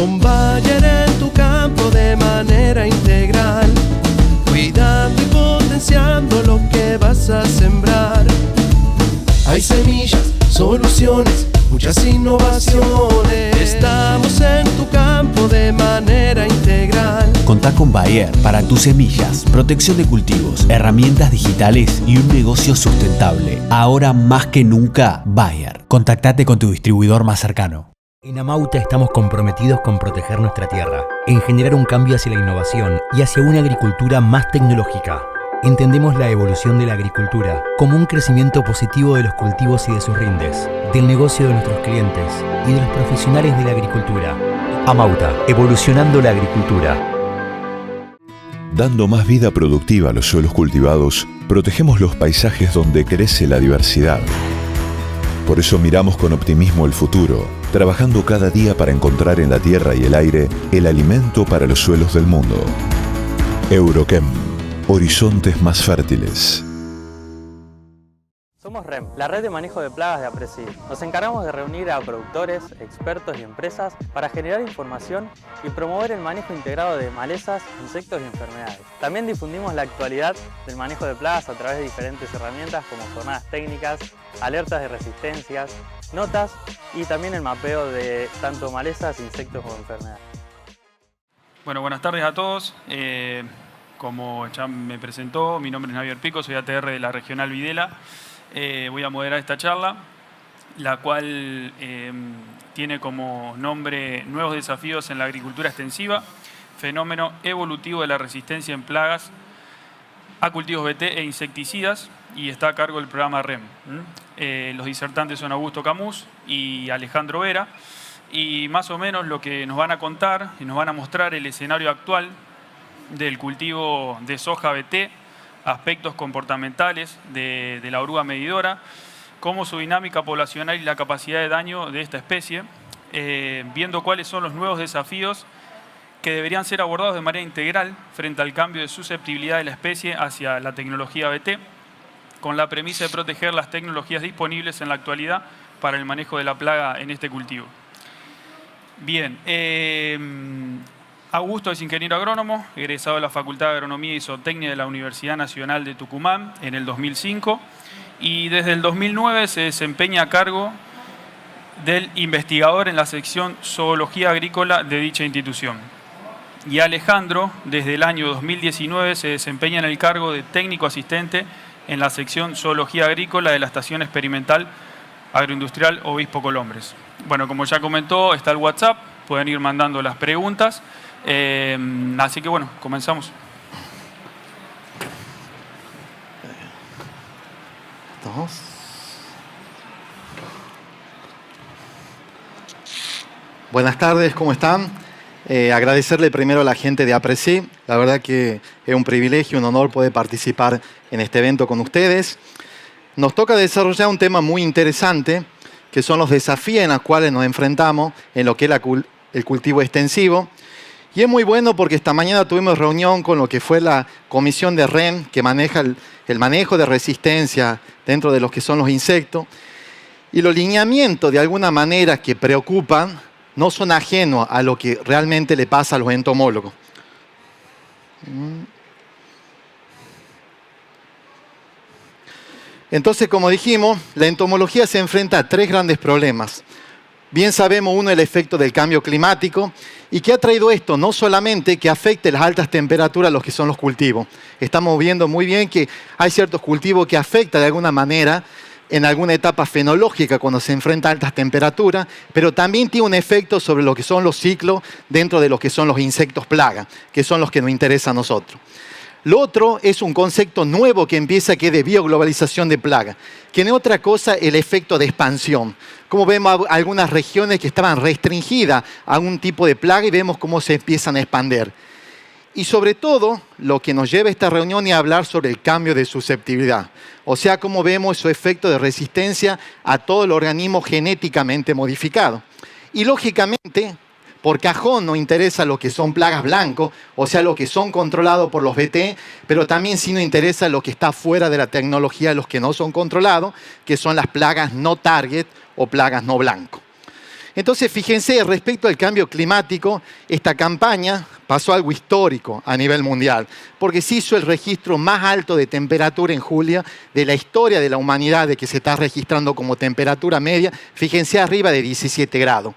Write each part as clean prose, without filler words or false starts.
Con Bayer en tu campo de manera integral, cuidando y potenciando lo que vas a sembrar. Hay semillas, soluciones, muchas innovaciones. Estamos en tu campo de manera integral. Contá con Bayer para tus semillas, protección de cultivos, herramientas digitales y un negocio sustentable. Ahora más que nunca, Bayer. Contactate con tu distribuidor más cercano. En Amauta estamos comprometidos con proteger nuestra tierra, en generar un cambio hacia la innovación y hacia una agricultura más tecnológica. Entendemos la evolución de la agricultura como un crecimiento positivo de los cultivos y de sus rindes, del negocio de nuestros clientes y de los profesionales de la agricultura. Amauta, evolucionando la agricultura. Dando más vida productiva a los suelos cultivados, protegemos los paisajes donde crece la diversidad. Por eso miramos con optimismo el futuro, trabajando cada día para encontrar en la tierra y el aire el alimento para los suelos del mundo. Eurochem, horizontes más fértiles. Somos REM, la red de manejo de plagas de APRESID. Nos encargamos de reunir a productores, expertos y empresas para generar información y promover el manejo integrado de malezas, insectos y enfermedades. También difundimos la actualidad del manejo de plagas a través de diferentes herramientas como jornadas técnicas, alertas de resistencias, notas y también el mapeo de tanto malezas, insectos o enfermedades. Bueno, buenas tardes a todos. Como ya me presentó, mi nombre es Javier Pico, soy ATR de la Regional Videla. Voy a moderar esta charla, la cual tiene como nombre Nuevos desafíos en la agricultura extensiva, fenómeno evolutivo de la resistencia en plagas a cultivos BT e insecticidas, y está a cargo del programa REM. Los disertantes son Augusto Camus y Alejandro Vera, y más o menos lo que nos van a contar y nos van a mostrar el escenario actual del cultivo de soja BT, aspectos comportamentales de la oruga medidora, cómo su dinámica poblacional y la capacidad de daño de esta especie, viendo cuáles son los nuevos desafíos que deberían ser abordados de manera integral frente al cambio de susceptibilidad de la especie hacia la tecnología BT, con la premisa de proteger las tecnologías disponibles en la actualidad para el manejo de la plaga en este cultivo. Bien, Augusto es ingeniero agrónomo, egresado de la Facultad de Agronomía y Zootecnia de la Universidad Nacional de Tucumán en el 2005, y desde el 2009 se desempeña a cargo del investigador en la sección Zoología Agrícola de dicha institución. Y Alejandro, desde el año 2019, se desempeña en el cargo de técnico asistente en la sección Zoología Agrícola de la Estación Experimental Agroindustrial Obispo Colombres. Bueno, como ya comentó, está el WhatsApp, pueden ir mandando las preguntas. Así que bueno, comenzamos. Dos. Buenas tardes, ¿cómo están? Agradecerle primero a la gente de APRESID. La verdad que es un privilegio, un honor poder participar en este evento con ustedes. Nos toca desarrollar un tema muy interesante, que son los desafíos en los cuales nos enfrentamos en lo que es el cultivo extensivo. Y es muy bueno porque esta mañana tuvimos reunión con lo que fue la comisión de REM, que maneja el manejo de resistencia dentro de los que son los insectos. Y los lineamientos, de alguna manera, que preocupan, no son ajenos a lo que realmente le pasa a los entomólogos. Entonces, como dijimos, la entomología se enfrenta a tres grandes problemas. Bien sabemos, uno, el efecto del cambio climático, y que ha traído esto no solamente que afecte las altas temperaturas a los que son los cultivos. Estamos viendo muy bien que hay ciertos cultivos que afectan de alguna manera en alguna etapa fenológica cuando se enfrenta a altas temperaturas, pero también tiene un efecto sobre lo que son los ciclos dentro de lo que son los insectos plaga, que son los que nos interesan a nosotros. Lo otro es un concepto nuevo que empieza, que es de bioglobalización de plaga, que no es otra cosa el efecto de expansión. Como vemos algunas regiones que estaban restringidas a un tipo de plaga y vemos cómo se empiezan a expandir. Y sobre todo, lo que nos lleva a esta reunión es hablar sobre el cambio de susceptibilidad. O sea, cómo vemos su efecto de resistencia a todo el organismo genéticamente modificado. Y lógicamente, por cajón nos interesa lo que son plagas blancos, o sea, lo que son controlados por los BT, pero también sí nos interesa lo que está fuera de la tecnología, los que no son controlados, que son las plagas no target o plagas no blanco. Entonces, fíjense, respecto al cambio climático, esta campaña pasó algo histórico a nivel mundial, porque se hizo el registro más alto de temperatura en julio de la historia de la humanidad, de que se está registrando como temperatura media, fíjense, arriba de 17 grados.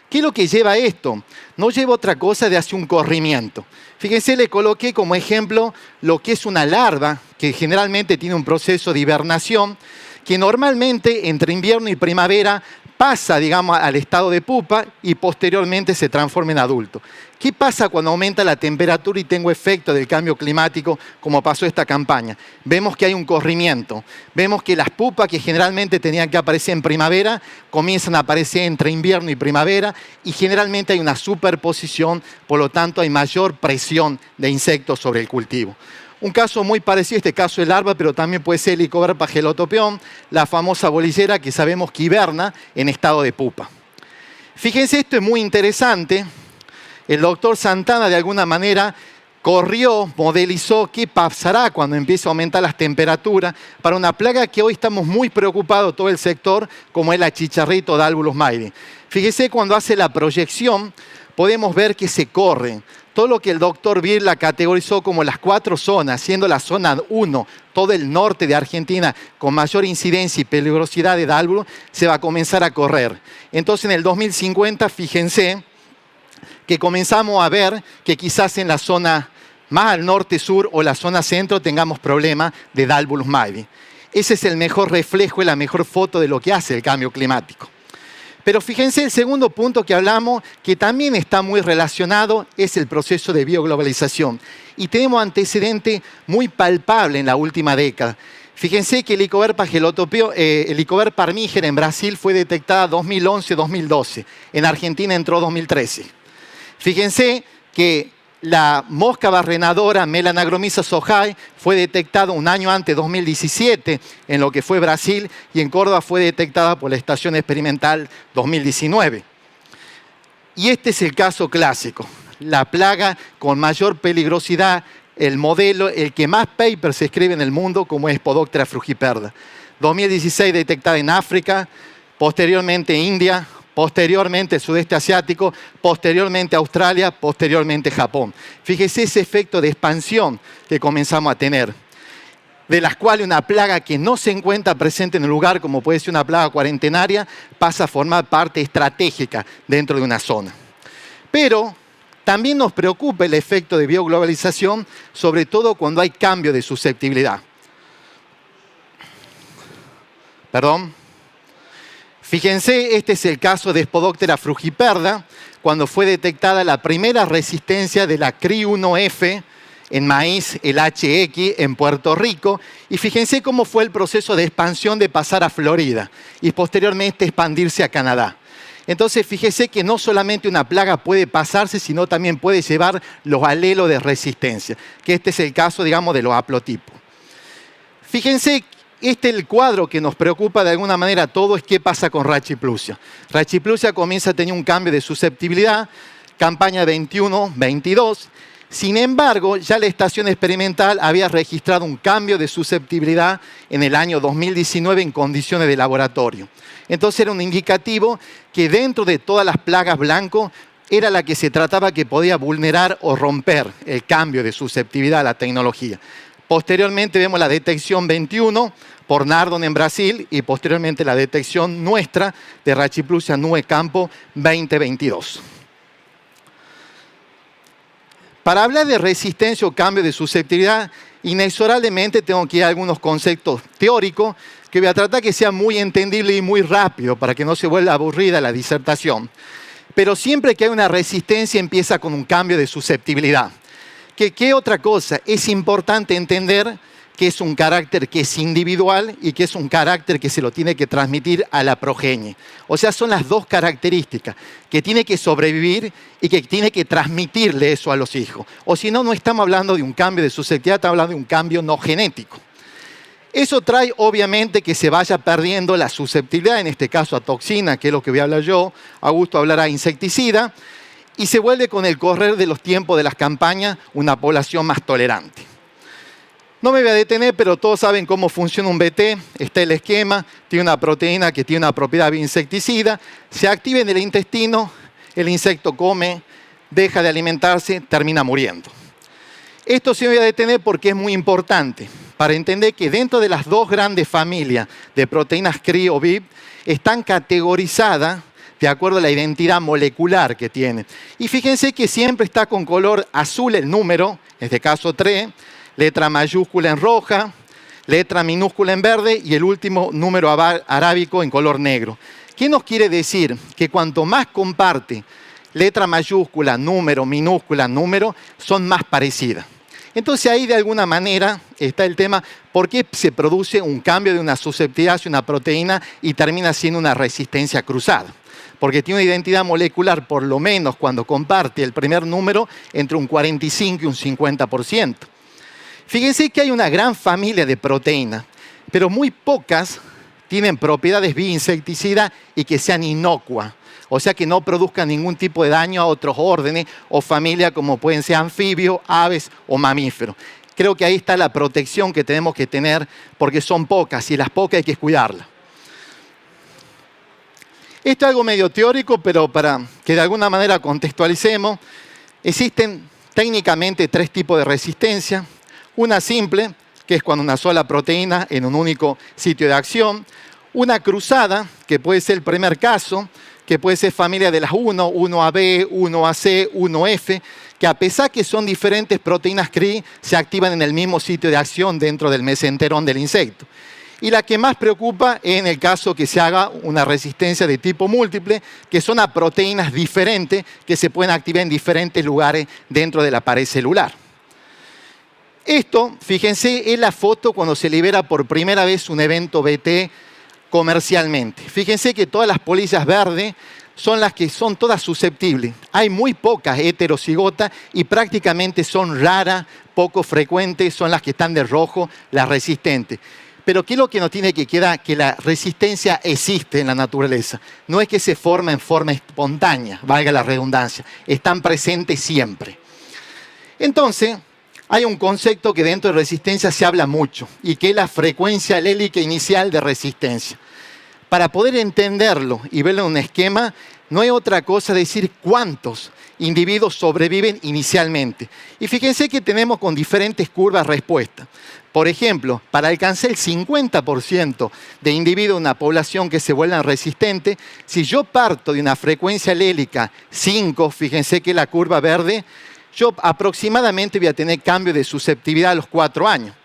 ¿Qué es lo que lleva a esto? No lleva otra cosa de hacer un corrimiento. Fíjense, le coloqué como ejemplo lo que es una larva, que generalmente tiene un proceso de hibernación, que normalmente entre invierno y primavera pasa, digamos, al estado de pupa y posteriormente se transforma en adulto. ¿Qué pasa cuando aumenta la temperatura y tengo efecto del cambio climático, como pasó esta campaña? Vemos que hay un corrimiento. Vemos que las pupas que generalmente tenían que aparecer en primavera comienzan a aparecer entre invierno y primavera y generalmente hay una superposición, por lo tanto hay mayor presión de insectos sobre el cultivo. Un caso muy parecido a este caso de larva, pero también puede ser Helicoverpa gelotopeón, la famosa bolillera que sabemos que hiberna en estado de pupa. Fíjense, esto es muy interesante. El doctor Santana de alguna manera corrió, modelizó qué pasará cuando empiece a aumentar las temperaturas para una plaga que hoy estamos muy preocupados todo el sector, como es la chicharrito Dalbulus mairi. Fíjense, cuando hace la proyección, podemos ver que se corren. Todo lo que el doctor Beer la categorizó como las 4 zonas, siendo la zona 1, todo el norte de Argentina, con mayor incidencia y peligrosidad de Dalbulus, se va a comenzar a correr. Entonces, en el 2050, fíjense que comenzamos a ver que quizás en la zona más al norte-sur o la zona centro tengamos problemas de Dalbulus mairi. Ese es el mejor reflejo y la mejor foto de lo que hace el cambio climático. Pero fíjense, el segundo punto que hablamos, que también está muy relacionado, es el proceso de bioglobalización. Y tenemos antecedentes muy palpables en la última década. Fíjense que Helicoverpa armígera en Brasil fue detectada 2011-2012. En Argentina entró 2013. Fíjense que la mosca barrenadora Melanagromyza sohai fue detectada un año antes, 2017, en lo que fue Brasil, y en Córdoba fue detectada por la Estación Experimental 2019. Y este es el caso clásico, la plaga con mayor peligrosidad, el modelo, el que más papers se escribe en el mundo, como es Spodoptera frugiperda. 2016 detectada en África, posteriormente India, posteriormente sudeste asiático, posteriormente Australia, posteriormente Japón. Fíjese ese efecto de expansión que comenzamos a tener, de las cuales una plaga que no se encuentra presente en el lugar, como puede ser una plaga cuarentenaria, pasa a formar parte estratégica dentro de una zona. Pero también nos preocupa el efecto de bioglobalización, sobre todo cuando hay cambio de susceptibilidad. Fíjense, este es el caso de Spodoptera frugiperda, cuando fue detectada la primera resistencia de la CRI1F en maíz, el HX, en Puerto Rico. Y fíjense cómo fue el proceso de expansión de pasar a Florida y posteriormente expandirse a Canadá. Entonces, fíjese que no solamente una plaga puede pasarse, sino también puede llevar los alelos de resistencia, que este es el caso, digamos, de los haplotipos. Fíjense, este es el cuadro que nos preocupa de alguna manera a todos, es qué pasa con Rachiplusia. Rachiplusia comienza a tener un cambio de susceptibilidad, campaña 21-22. Sin embargo, ya la estación experimental había registrado un cambio de susceptibilidad en el año 2019 en condiciones de laboratorio. Entonces era un indicativo que dentro de todas las plagas blanco era la que se trataba que podía vulnerar o romper el cambio de susceptibilidad a la tecnología. Posteriormente vemos la detección 21 por Nardon en Brasil y posteriormente la detección nuestra de Rachiplusia nube campo 2022. Para hablar de resistencia o cambio de susceptibilidad, inexorablemente tengo que ir a algunos conceptos teóricos que voy a tratar que sea muy entendible y muy rápido para que no se vuelva aburrida la disertación. Pero siempre que hay una resistencia empieza con un cambio de susceptibilidad. ¿Qué otra cosa? Es importante entender que es un carácter que es individual y que es un carácter que se lo tiene que transmitir a la progenie. O sea, son las dos características, que tiene que sobrevivir y que tiene que transmitirle eso a los hijos. O si no, no estamos hablando de un cambio de susceptibilidad, estamos hablando de un cambio no genético. Eso trae, obviamente, que se vaya perdiendo la susceptibilidad, en este caso a toxina, que es lo que voy a hablar yo. Augusto hablará de insecticida. Y se vuelve con el correr de los tiempos de las campañas una población más tolerante. No me voy a detener, pero todos saben cómo funciona un BT. Está el esquema, tiene una proteína que tiene una propiedad insecticida. Se activa en el intestino, el insecto come, deja de alimentarse, termina muriendo. Esto sí me voy a detener porque es muy importante para entender que dentro de las dos grandes familias de proteínas CRI o VIP están categorizadas de acuerdo a la identidad molecular que tienen. Y fíjense que siempre está con color azul el número, en este caso 3, letra mayúscula en roja, letra minúscula en verde y el último número arábico en color negro. ¿Qué nos quiere decir? Que cuanto más comparte letra mayúscula, número, minúscula, número, son más parecidas. Entonces ahí de alguna manera está el tema, ¿por qué se produce un cambio de una susceptibilidad hacia una proteína y termina siendo una resistencia cruzada? Porque tiene una identidad molecular, por lo menos cuando comparte el primer número, entre un 45 y un 50%. Fíjense que hay una gran familia de proteínas, pero muy pocas tienen propiedades bioinsecticidas y que sean inocuas. O sea que no produzcan ningún tipo de daño a otros órdenes o familias como pueden ser anfibios, aves o mamíferos. Creo que ahí está la protección que tenemos que tener porque son pocas y las pocas hay que cuidarlas. Esto es algo medio teórico, pero para que de alguna manera contextualicemos, existen técnicamente 3 tipos de resistencia. Una simple, que es cuando una sola proteína en un único sitio de acción. Una cruzada, que puede ser el primer caso, que puede ser familia de las 1, 1AB, 1AC, 1F, que a pesar que son diferentes proteínas CRI, se activan en el mismo sitio de acción dentro del mesenterón del insecto. Y la que más preocupa es en el caso que se haga una resistencia de tipo múltiple, que son a proteínas diferentes que se pueden activar en diferentes lugares dentro de la pared celular. Esto, fíjense, es la foto cuando se libera por primera vez un evento BT comercialmente. Fíjense que todas las polillas verdes son las que son todas susceptibles. Hay muy pocas heterocigotas y prácticamente son raras, poco frecuentes, son las que están de rojo, las resistentes. Pero ¿qué es lo que nos tiene que quedar? Que la resistencia existe en la naturaleza. No es que se forma en forma espontánea, valga la redundancia. Están presentes siempre. Entonces, hay un concepto que dentro de resistencia se habla mucho y que es la frecuencia alélica inicial de resistencia. Para poder entenderlo y verlo en un esquema, no hay otra cosa decir cuántos individuos sobreviven inicialmente. Y fíjense que tenemos con diferentes curvas respuesta. Por ejemplo, para alcanzar el 50% de individuos de una población que se vuelvan resistentes, si yo parto de una frecuencia alélica 5, fíjense que la curva verde, yo aproximadamente voy a tener cambio de susceptibilidad a los 4 años.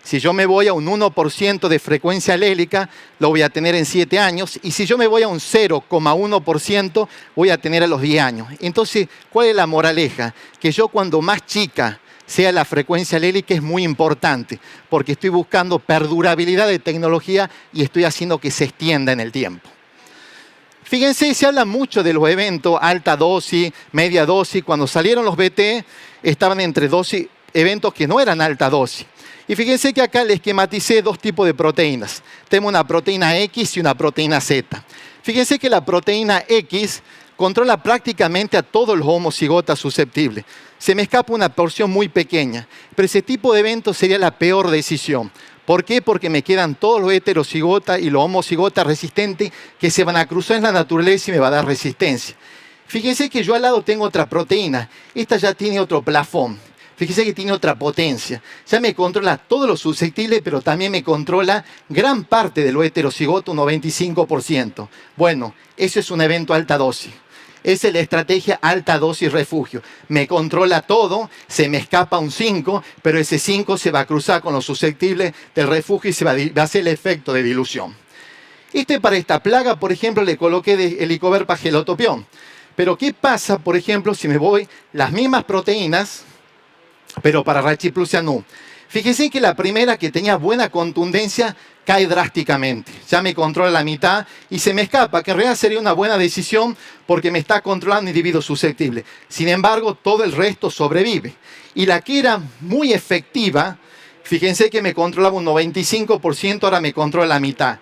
Si yo me voy a un 1% de frecuencia alélica, lo voy a tener en 7 años. Y si yo me voy a un 0,1%, voy a tener a los 10 años. Entonces, ¿cuál es la moraleja? Que yo cuando más chica sea la frecuencia alélica es muy importante, porque estoy buscando perdurabilidad de tecnología y estoy haciendo que se extienda en el tiempo. Fíjense, se habla mucho de los eventos, alta dosis, media dosis. Cuando salieron los BT, estaban entre dosis, eventos que no eran alta dosis. Y fíjense que acá les esquematicé 2 tipos de proteínas. Tenemos una proteína X y una proteína Z. Fíjense que la proteína X controla prácticamente a todos los homocigotas susceptibles. Se me escapa una porción muy pequeña, pero ese tipo de evento sería la peor decisión. ¿Por qué? Porque me quedan todos los heterocigotas y los homocigotas resistentes que se van a cruzar en la naturaleza y me va a dar resistencia. Fíjense que yo al lado tengo otra proteína. Esta ya tiene otro plafón. Fíjense que tiene otra potencia. Ya me controla todo lo susceptible, pero también me controla gran parte de lo heterocigoto, un 95%. Bueno, eso es un evento alta dosis. Esa es la estrategia alta dosis refugio. Me controla todo, se me escapa un 5, pero ese 5 se va a cruzar con los susceptibles del refugio y se va a hacer el efecto de dilución. Para esta plaga, por ejemplo, le coloqué de Helicoverpa gelotopión. Pero ¿qué pasa, por ejemplo, si me voy las mismas proteínas, pero para Rachiplusia nu? Fíjense que la primera, que tenía buena contundencia, cae drásticamente. Ya me controla la mitad y se me escapa, que en realidad sería una buena decisión porque me está controlando individuos susceptibles. Sin embargo, todo el resto sobrevive. Y la que era muy efectiva, fíjense que me controlaba un 95%, ahora me controla la mitad.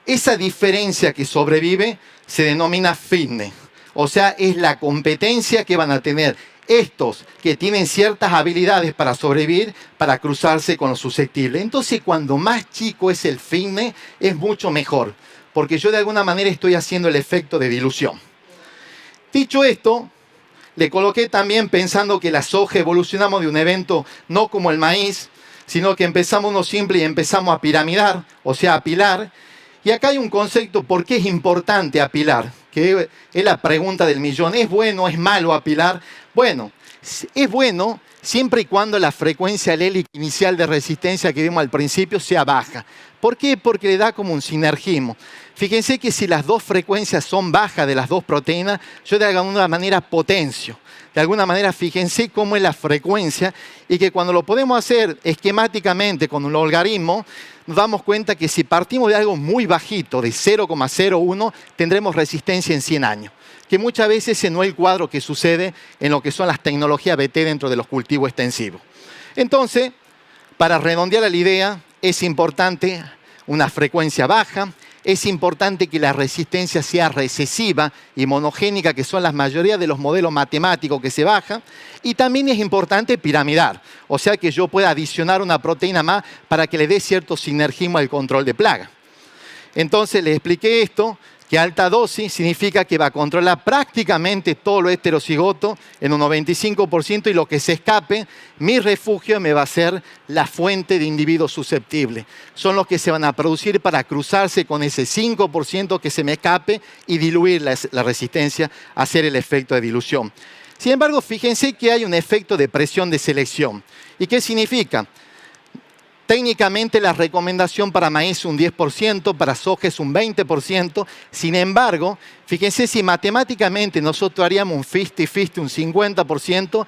Esa diferencia que sobrevive se denomina fitness. O sea, es la competencia que van a tener estos que tienen ciertas habilidades para sobrevivir, para cruzarse con los susceptibles. Entonces, cuando más chico es el fitness, es mucho mejor, porque yo de alguna manera estoy haciendo el efecto de dilución. Dicho esto, le coloqué también pensando que la soja evolucionamos de un evento no como el maíz, sino que empezamos uno simple y empezamos a piramidar, o sea, a apilar. Y acá hay un concepto, ¿por qué es importante apilar? Que es la pregunta del millón. ¿Es bueno, es malo apilar? Bueno, es bueno siempre y cuando la frecuencia alélica inicial de resistencia que vimos al principio sea baja. ¿Por qué? Porque le da como un sinergismo. Fíjense que si las dos frecuencias son bajas de las dos proteínas, yo de alguna manera potencio. De alguna manera, fíjense cómo es la frecuencia y que cuando lo podemos hacer esquemáticamente con un logaritmo, nos damos cuenta que si partimos de algo muy bajito, de 0,01, tendremos resistencia en 100 años. Que muchas veces ese no es el cuadro que sucede en lo que son las tecnologías BT dentro de los cultivos extensivos. Entonces, para redondear la idea, es importante una frecuencia baja, es importante que la resistencia sea recesiva y monogénica, que son la mayoría de los modelos matemáticos que se bajan, y también es importante piramidar, o sea que yo pueda adicionar una proteína más para que le dé cierto sinergismo al control de plaga. Entonces les expliqué esto, que alta dosis significa que va a controlar prácticamente todo lo heterocigoto en un 95% y lo que se escape, mi refugio me va a ser la fuente de individuos susceptibles. Son los que se van a producir para cruzarse con ese 5% que se me escape y diluir la resistencia, hacer el efecto de dilución. Sin embargo, fíjense que hay un efecto de presión de selección. ¿Y qué significa? Técnicamente la recomendación para maíz es un 10%, para soja es un 20%. Sin embargo, fíjense si matemáticamente nosotros haríamos un 50-50, un 50%,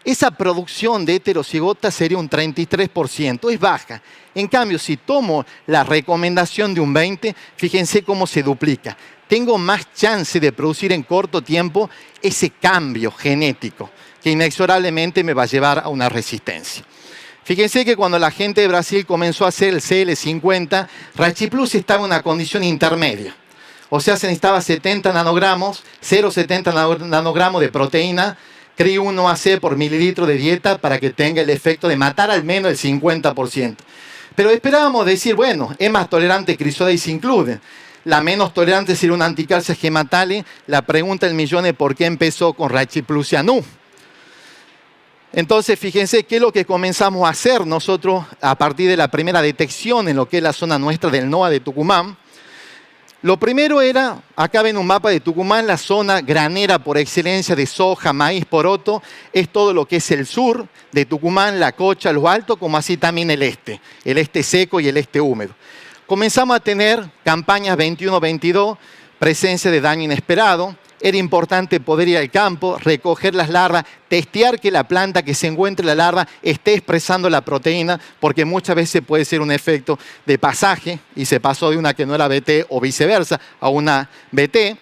esa producción de heterocigota sería un 33%, es baja. En cambio, si tomo la recomendación de un 20%, fíjense cómo se duplica. Tengo más chance de producir en corto tiempo ese cambio genético que inexorablemente me va a llevar a una resistencia. Fíjense que cuando la gente de Brasil comenzó a hacer el CL50, Rachiplus estaba en una condición intermedia. O sea, se necesitaba 70 nanogramos, 0,70 nanogramos de proteína, CRI1AC por mililitro de dieta para que tenga el efecto de matar al menos el 50%. Pero esperábamos decir, bueno, es más tolerante Crisodais include. La menos tolerante sería una anticalcia gematale. La pregunta del millón es ¿por qué empezó con Rachiplusia nu? Entonces, fíjense qué es lo que comenzamos a hacer nosotros a partir de la primera detección en lo que es la zona nuestra del NOA de Tucumán. Lo primero era, acá ven un mapa de Tucumán, la zona granera por excelencia de soja, maíz, poroto, es todo lo que es el sur de Tucumán, la Cocha, los Altos, como así también el este seco y el este húmedo. Comenzamos a tener campañas 21-22, presencia de daño inesperado. Era importante poder ir al campo, recoger las larvas, testear que la planta que se encuentre la larva esté expresando la proteína, porque muchas veces puede ser un efecto de pasaje y se pasó de una que no era BT o viceversa a una BT.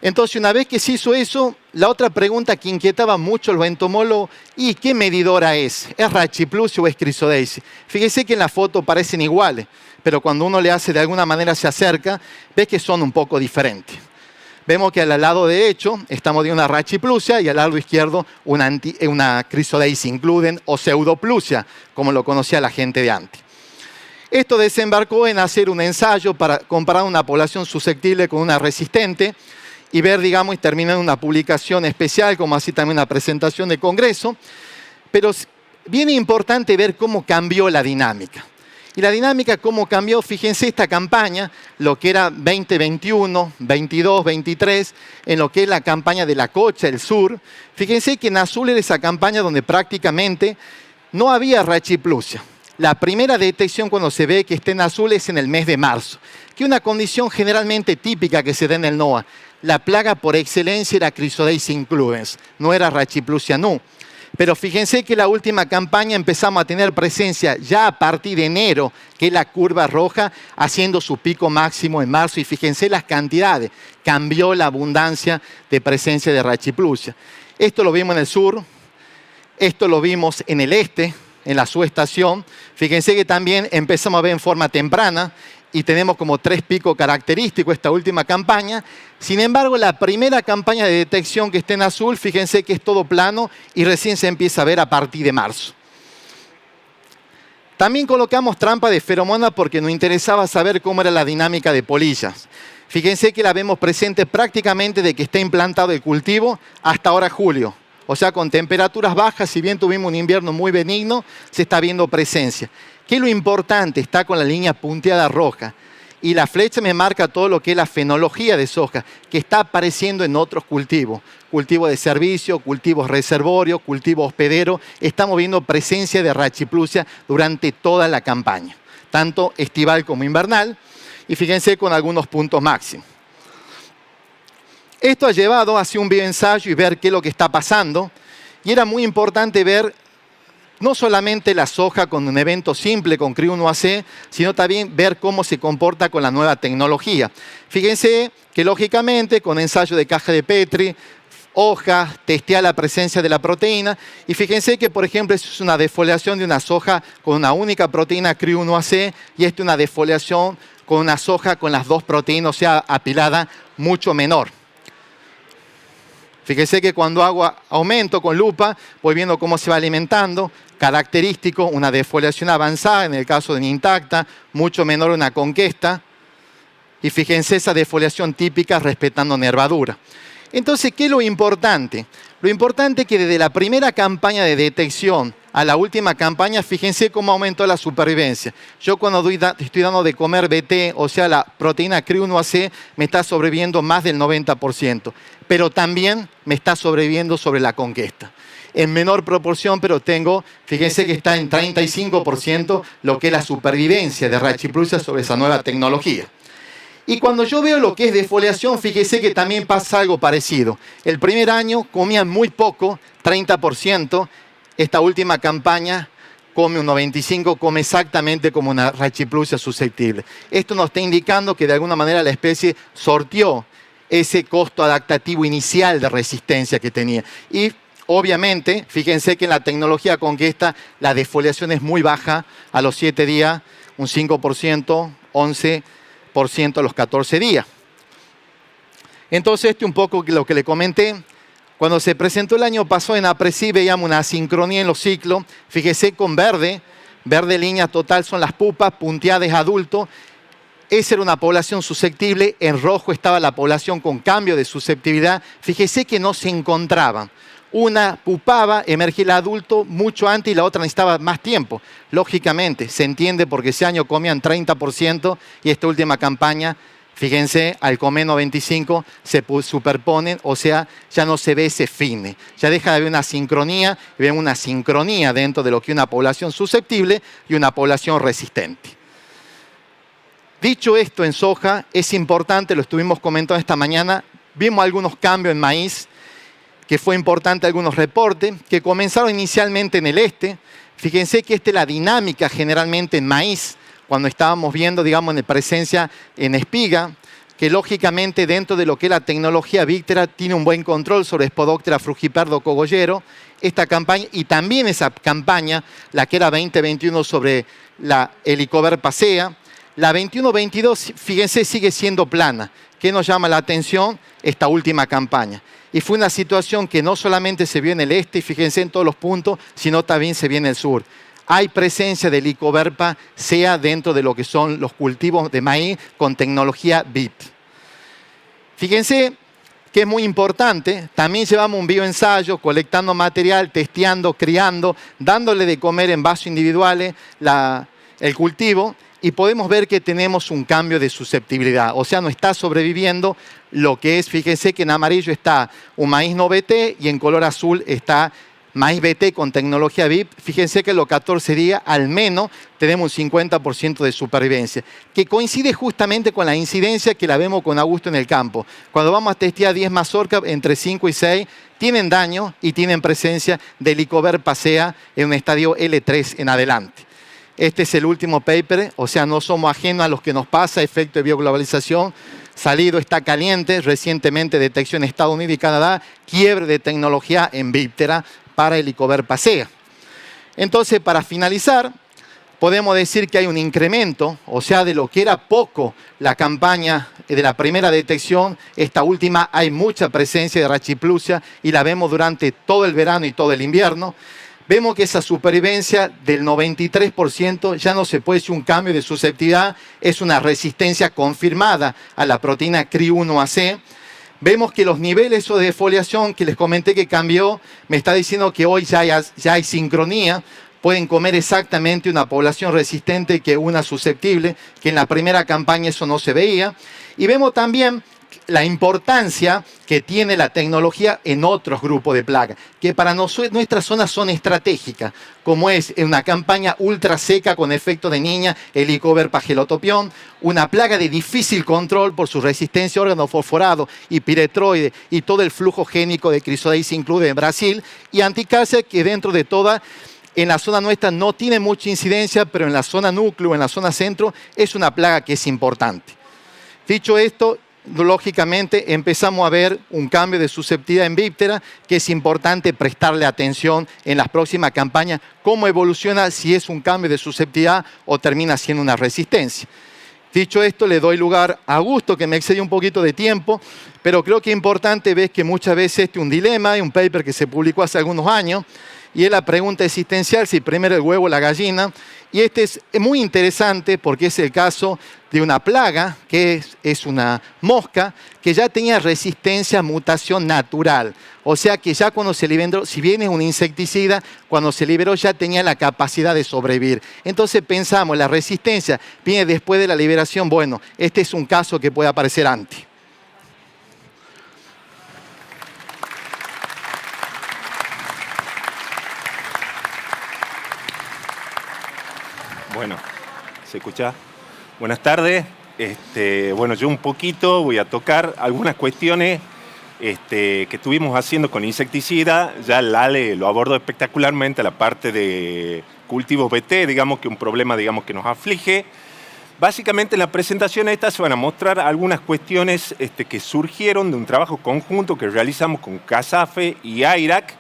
Entonces, una vez que se hizo eso, la otra pregunta que inquietaba mucho a los entomólogos, ¿y qué medidora es? ¿Es Rachiplusia o es Crisodais? Fíjese que en la foto parecen iguales, pero cuando uno le hace de alguna manera se acerca, ve que son un poco diferentes. Vemos que al lado derecho estamos de una Rachiplusia y al lado izquierdo una Crisodais includen o Pseudoplusia, como lo conocía la gente de antes. Esto desembarcó en hacer un ensayo para comparar una población susceptible con una resistente y ver, digamos, y terminar en una publicación especial, como así también una presentación de congreso. Pero bien importante ver cómo cambió la dinámica. Y la dinámica, cómo cambió, fíjense esta campaña, lo que era 2021, 22, 23, en lo que es la campaña de la Cocha, el sur. Fíjense que en azul era esa campaña donde prácticamente no había Rachiplusia. La primera detección cuando se ve que está en azul es en el mes de marzo, que es una condición generalmente típica que se da en el NOA. La plaga por excelencia era Crisodais includens, no era Rachiplusia nu. Pero fíjense que la última campaña empezamos a tener presencia ya a partir de enero, que es la curva roja, haciendo su pico máximo en marzo. Y fíjense las cantidades, cambió la abundancia de presencia de Rachiplusia. Esto lo vimos en el sur, esto lo vimos en el este, en la subestación. Fíjense que también empezamos a ver en forma temprana y tenemos como 3 picos característicos esta última campaña. Sin embargo, la primera campaña de detección que está en azul, fíjense que es todo plano y recién se empieza a ver a partir de marzo. También colocamos trampa de feromona porque nos interesaba saber cómo era la dinámica de polillas. Fíjense que la vemos presente prácticamente de que está implantado el cultivo hasta ahora julio. O sea, con temperaturas bajas, si bien tuvimos un invierno muy benigno, se está viendo presencia. ¿Qué es lo importante? Está con la línea punteada roja. Y la flecha me marca todo lo que es la fenología de soja, que está apareciendo en otros cultivos. Cultivos de servicio, cultivos reservorios, cultivos hospederos. Estamos viendo presencia de Rachiplusia durante toda la campaña, tanto estival como invernal. Y fíjense con algunos puntos máximos. Esto ha llevado a hacer un bioensayo y ver qué es lo que está pasando. Y era muy importante ver no solamente la soja con un evento simple con CRI1AC, sino también ver cómo se comporta con la nueva tecnología. Fíjense que lógicamente con ensayo de caja de Petri, hojas, testea la presencia de la proteína. Y fíjense que, por ejemplo, eso es una defoliación de una soja con una única proteína CRI1AC y esta es una defoliación con una soja con las 2 proteínas, o sea, apilada mucho menor. Fíjense que cuando hago aumento con lupa, voy viendo cómo se va alimentando. Característico, una defoliación avanzada, en el caso de una intacta, mucho menor una conquista. Y fíjense esa defoliación típica respetando nervadura. Entonces, ¿qué es lo importante? Lo importante es que desde la primera campaña de detección a la última campaña, fíjense cómo aumentó la supervivencia. Yo cuando estoy dando de comer BT, o sea, la proteína CRI1AC, me está sobreviviendo más del 90%. Pero también me está sobreviviendo sobre la conquista. En menor proporción, pero tengo, fíjense que está en 35% lo que es la supervivencia de Rachiplusia sobre esa nueva tecnología. Y cuando yo veo lo que es defoliación, fíjese que también pasa algo parecido. El primer año comían muy poco, 30%. Esta última campaña come un 95%, come exactamente como una Rachiplusia susceptible. Esto nos está indicando que de alguna manera la especie sortió ese costo adaptativo inicial de resistencia que tenía. Y obviamente, fíjense que en la tecnología conquista la defoliación es muy baja a los 7 días, un 5%, 11% a los 14 días. Entonces, un poco lo que le comenté. Cuando se presentó el año pasado en APRESI veíamos una asincronía en los ciclos. Fíjese con verde línea total son las pupas, punteadas adultos. Esa era una población susceptible. En rojo estaba la población con cambio de susceptibilidad. Fíjese que no se encontraban. Una pupaba, emergía el adulto mucho antes y la otra necesitaba más tiempo. Lógicamente, se entiende porque ese año comían 30% y esta última campaña, fíjense, al comer 95 se superponen, o sea, ya no se ve ese fin. Ya deja de haber una sincronía y vemos una sincronía dentro de lo que es una población susceptible y una población resistente. Dicho esto en soja, es importante, lo estuvimos comentando esta mañana, vimos algunos cambios en maíz, que fue importante algunos reportes, que comenzaron inicialmente en el este. Fíjense que esta es la dinámica generalmente en maíz, cuando estábamos viendo, digamos, en presencia en espiga, que lógicamente dentro de lo que es la tecnología Víctera tiene un buen control sobre Spodoptera frugiperdo cogollero. Esta campaña, y también esa campaña, la que era 2021 sobre la Helicobacter pacea, la 21-22, fíjense, sigue siendo plana. ¿Qué nos llama la atención? Esta última campaña. Y fue una situación que no solamente se vio en el este, y fíjense en todos los puntos, sino también se vio en el sur. Hay presencia de Helicobacter pacea dentro de lo que son los cultivos de maíz con tecnología BIP. Fíjense que es muy importante, también llevamos un bioensayo, colectando material, testeando, criando, dándole de comer en vasos individuales el cultivo, y podemos ver que tenemos un cambio de susceptibilidad. O sea, no está sobreviviendo lo que es, fíjense que en amarillo está un maíz no BT y en color azul está maíz BT con tecnología VIP. Fíjense que en los 14 días al menos tenemos un 50% de supervivencia, que coincide justamente con la incidencia que la vemos con Augusto en el campo. Cuando vamos a testear 10 mazorcas, entre 5 y 6 tienen daño y tienen presencia de Helicobacter pacea en un estadio L3 en adelante. Este es el último paper, o sea, no somos ajenos a lo que nos pasa, efecto de bioglobalización. Salido, está caliente, recientemente detección en Estados Unidos y Canadá, quiebre de tecnología en Víctera para Helicobacter pacea. Entonces, para finalizar, podemos decir que hay un incremento, o sea, de lo que era poco la campaña de la primera detección, esta última hay mucha presencia de rachiplusia y la vemos durante todo el verano y todo el invierno. Vemos que esa supervivencia del 93% ya no se puede decir un cambio de susceptibilidad, es una resistencia confirmada a la proteína CRI1AC. Vemos que los niveles de defoliación que les comenté que cambió, me está diciendo que hoy ya hay sincronía. Pueden comer exactamente una población resistente que una susceptible, que en la primera campaña eso no se veía. Y vemos también la importancia que tiene la tecnología en otros grupos de plagas, que para nuestras zonas son estratégicas, como es en una campaña ultra seca con efecto de niña, Helicoverpa gelotopión, una plaga de difícil control por su resistencia a órganos fosforados y piretroide y todo el flujo génico de Chrysoteuthis incluido en Brasil, y Anticalcia, que dentro de toda en la zona nuestra no tiene mucha incidencia, pero en la zona núcleo, en la zona centro, es una plaga que es importante. Dicho esto, lógicamente empezamos a ver un cambio de susceptibilidad en víptera, que es importante prestarle atención en las próximas campañas, cómo evoluciona, si es un cambio de susceptibilidad o termina siendo una resistencia. Dicho esto, le doy lugar a Augusto, que me excedió un poquito de tiempo, pero creo que es importante ver que muchas veces este es un dilema, hay un paper que se publicó hace algunos años, y es la pregunta existencial, si primero el huevo o la gallina. Y este es muy interesante porque es el caso de una plaga, que es una mosca, que ya tenía resistencia a mutación natural. O sea que ya cuando se liberó, si bien es un insecticida, cuando se liberó ya tenía la capacidad de sobrevivir. Entonces pensamos, la resistencia viene después de la liberación. Bueno, este es un caso que puede aparecer antes. Bueno, ¿se escucha? Buenas tardes. Bueno, yo un poquito voy a tocar algunas cuestiones que estuvimos haciendo con insecticida. Ya Lale lo abordó espectacularmente, la parte de cultivos BT, digamos que un problema que nos aflige. Básicamente en la presentación esta se van a mostrar algunas cuestiones que surgieron de un trabajo conjunto que realizamos con CASAFE y AIRAC,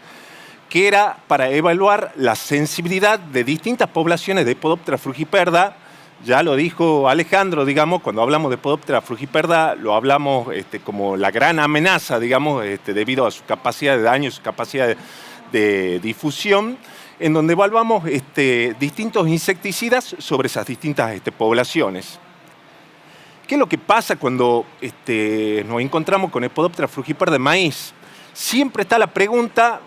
que era para evaluar la sensibilidad de distintas poblaciones de Podoptera frugiperda. Ya lo dijo Alejandro, digamos, cuando hablamos de Podoptera frugiperda, lo hablamos como la gran amenaza, digamos, debido a su capacidad de daño, su capacidad de difusión, en donde evaluamos distintos insecticidas sobre esas distintas poblaciones. ¿Qué es lo que pasa cuando nos encontramos con el Podoptera frugiperda de maíz? Siempre está la pregunta,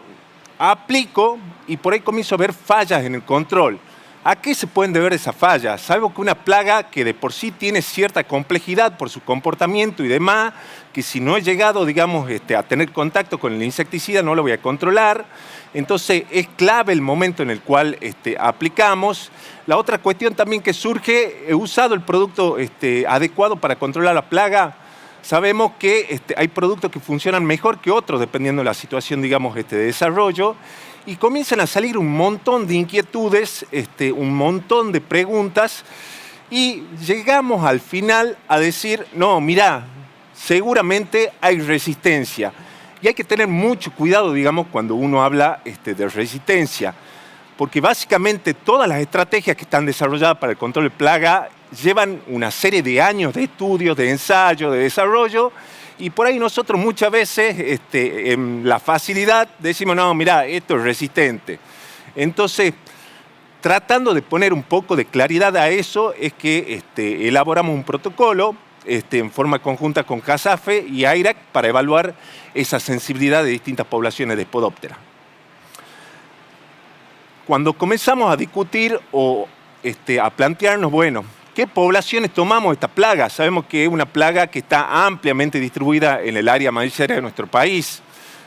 aplico y por ahí comienzo a ver fallas en el control. ¿A qué se pueden deber esas fallas? Sabemos que una plaga que de por sí tiene cierta complejidad por su comportamiento y demás, que si no he llegado, digamos, a tener contacto con el insecticida no lo voy a controlar. Entonces es clave el momento en el cual aplicamos. La otra cuestión también que surge, he usado el producto adecuado para controlar la plaga. Sabemos que hay productos que funcionan mejor que otros dependiendo de la situación, digamos, de desarrollo, y comienzan a salir un montón de inquietudes, un montón de preguntas, y llegamos al final a decir, no, mirá, seguramente hay resistencia. Y hay que tener mucho cuidado, digamos, cuando uno habla de resistencia, porque básicamente todas las estrategias que están desarrolladas para el control de plaga llevan una serie de años de estudios, de ensayo, de desarrollo, y por ahí nosotros muchas veces en la facilidad decimos, no, mirá, esto es resistente. Entonces, tratando de poner un poco de claridad a eso, es que elaboramos un protocolo en forma conjunta con CASAFE y AIRAC para evaluar esa sensibilidad de distintas poblaciones de Podoptera. Cuando comenzamos a discutir o a plantearnos, bueno, ¿qué poblaciones tomamos esta plaga? Sabemos que es una plaga que está ampliamente distribuida en el área maicera de nuestro país.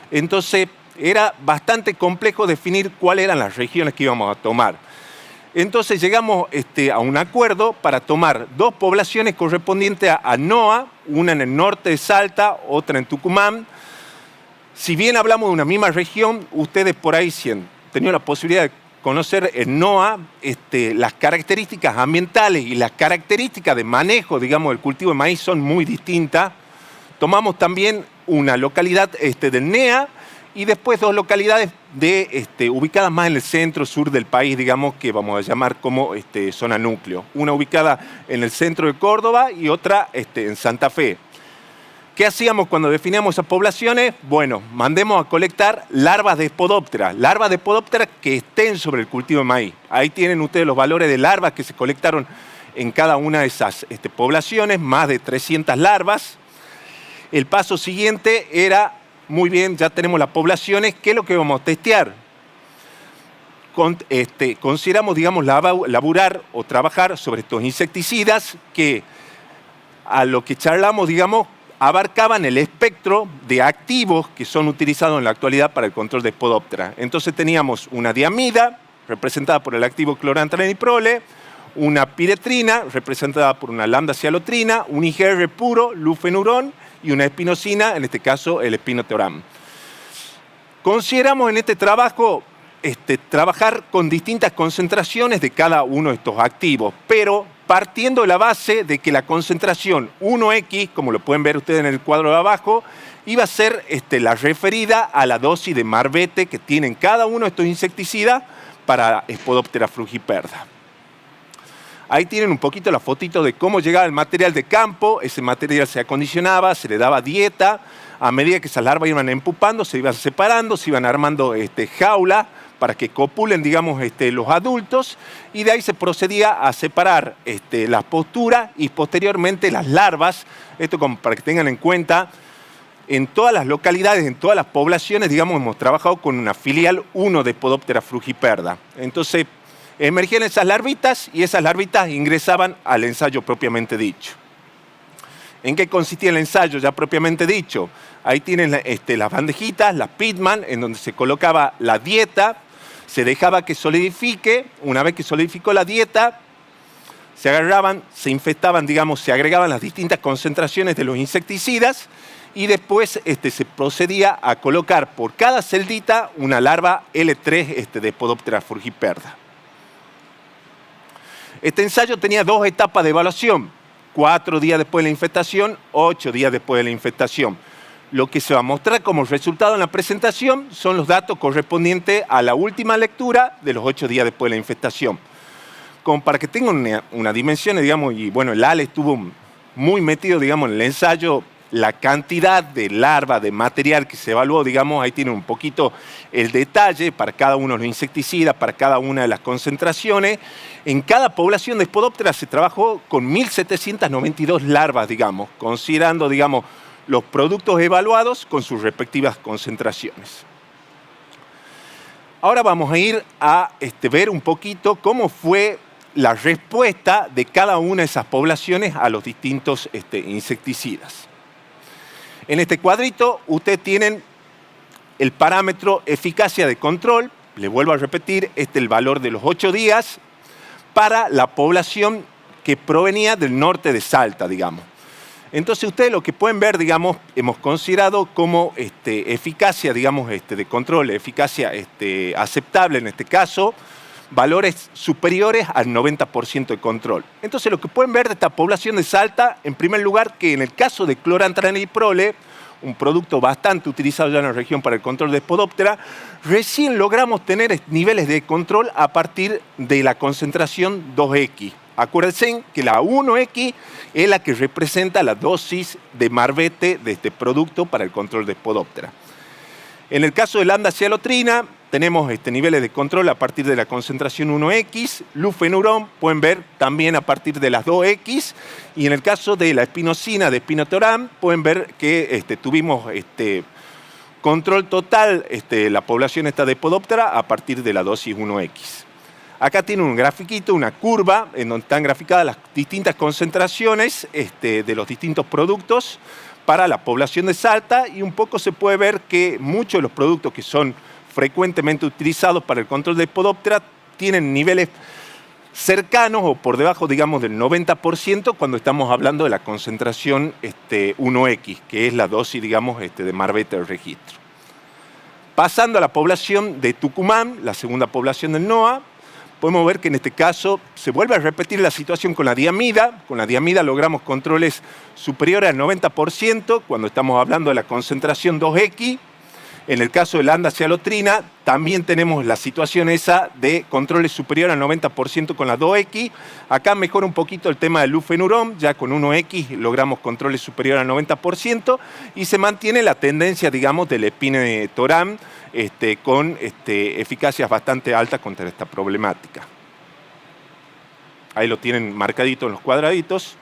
Entonces, era bastante complejo definir cuáles eran las regiones que íbamos a tomar. Entonces, llegamos a un acuerdo para tomar dos poblaciones correspondientes a NOA, una en el norte de Salta, otra en Tucumán. Si bien hablamos de una misma región, ustedes por ahí si han tenido la posibilidad de conocer en NOA las características ambientales y las características de manejo, digamos, del cultivo de maíz son muy distintas. Tomamos también una localidad del NEA y después 2 localidades ubicadas más en el centro-sur del país, digamos, que vamos a llamar como zona núcleo. Una ubicada en el centro de Córdoba y otra en Santa Fe. ¿Qué hacíamos cuando definíamos esas poblaciones? Bueno, mandemos a colectar larvas de Spodoptera que estén sobre el cultivo de maíz. Ahí tienen ustedes los valores de larvas que se colectaron en cada una de esas poblaciones, más de 300 larvas. El paso siguiente era, muy bien, ya tenemos las poblaciones, ¿qué es lo que vamos a testear? Consideramos, digamos, laburar o trabajar sobre estos insecticidas que, a lo que charlamos, digamos, abarcaban el espectro de activos que son utilizados en la actualidad para el control de Spodoptera. Entonces teníamos una diamida, representada por el activo clorantraniliprole, una piretrina, representada por una lambda-cialotrina, un IgR puro, lufenurón, y una espinosina, en este caso el espinoteoram. Consideramos en este trabajo trabajar con distintas concentraciones de cada uno de estos activos, pero partiendo de la base de que la concentración 1X, como lo pueden ver ustedes en el cuadro de abajo, iba a ser la referida a la dosis de marbete que tienen cada uno de estos insecticidas para Spodoptera frugiperda. Ahí tienen un poquito la fotito de cómo llegaba el material de campo. Ese material se acondicionaba, se le daba dieta. A medida que esas larvas iban empupando, se iban separando, se iban armando jaulas para que copulen, digamos, los adultos. Y de ahí se procedía a separar las posturas y posteriormente las larvas. Esto como para que tengan en cuenta, en todas las localidades, en todas las poblaciones, digamos, hemos trabajado con una filial 1 de Spodoptera frugiperda. Entonces, emergían esas larvitas y esas larvitas ingresaban al ensayo propiamente dicho. ¿En qué consistía el ensayo ya propiamente dicho? Ahí tienen las bandejitas, las Pitman, en donde se colocaba la dieta, se dejaba que solidifique. Una vez que solidificó la dieta, se agarraban, se infestaban, digamos, se agregaban las distintas concentraciones de los insecticidas y después se procedía a colocar por cada celdita una larva L3 de Spodoptera frugiperda. Este ensayo tenía 2 etapas de evaluación, 4 días después de la infestación, 8 días después de la infestación. Lo que se va a mostrar como resultado en la presentación son los datos correspondientes a la última lectura de los 8 días después de la infestación. Como para que tengan una dimensión, digamos, y bueno, el Ale estuvo muy metido, digamos, en el ensayo, la cantidad de larva, de material que se evaluó, digamos, ahí tienen un poquito el detalle para cada uno de los insecticidas, para cada una de las concentraciones. En cada población de Spodoptera se trabajó con 1.792 larvas, digamos, considerando, digamos, los productos evaluados con sus respectivas concentraciones. Ahora vamos a ir a ver un poquito cómo fue la respuesta de cada una de esas poblaciones a los distintos insecticidas. En este cuadrito ustedes tienen el parámetro eficacia de control. Les vuelvo a repetir, este es el valor de los 8 días para la población que provenía del norte de Salta, digamos. Entonces ustedes lo que pueden ver, digamos, hemos considerado como eficacia, digamos, de control, eficacia aceptable en este caso, valores superiores al 90% de control. Entonces lo que pueden ver de esta población de Salta, en primer lugar, que en el caso de clorantraniliprole, un producto bastante utilizado ya en la región para el control de Spodoptera, recién logramos tener niveles de control a partir de la concentración 2X. Acuérdense que la 1X es la que representa la dosis de marbete de este producto para el control de Spodoptera. En el caso de lambda-cialotrina, tenemos niveles de control a partir de la concentración 1X, lufenurón, pueden ver también a partir de las 2X, y en el caso de la espinosina de espinoteoram, pueden ver que tuvimos control total, la población esta de Spodoptera a partir de la dosis 1X. Acá tienen un grafiquito, una curva, en donde están graficadas las distintas concentraciones de los distintos productos para la población de Salta, y un poco se puede ver que muchos de los productos que son frecuentemente utilizados para el control de Spodoptera tienen niveles cercanos o por debajo, digamos, del 90% cuando estamos hablando de la concentración 1X, que es la dosis, digamos, de marbete del registro. Pasando a la población de Tucumán, la segunda población del NOA, podemos ver que en este caso se vuelve a repetir la situación con la diamida. Con la diamida logramos controles superiores al 90% cuando estamos hablando de la concentración 2X. En el caso de lambda-cialotrina, también tenemos la situación esa de controles superior al 90% con la 2X. Acá mejora un poquito el tema del lufenuron, ya con 1X logramos controles superior al 90% y se mantiene la tendencia, digamos, del espinetoram con eficacias bastante altas contra esta problemática. Ahí lo tienen marcadito en los cuadraditos.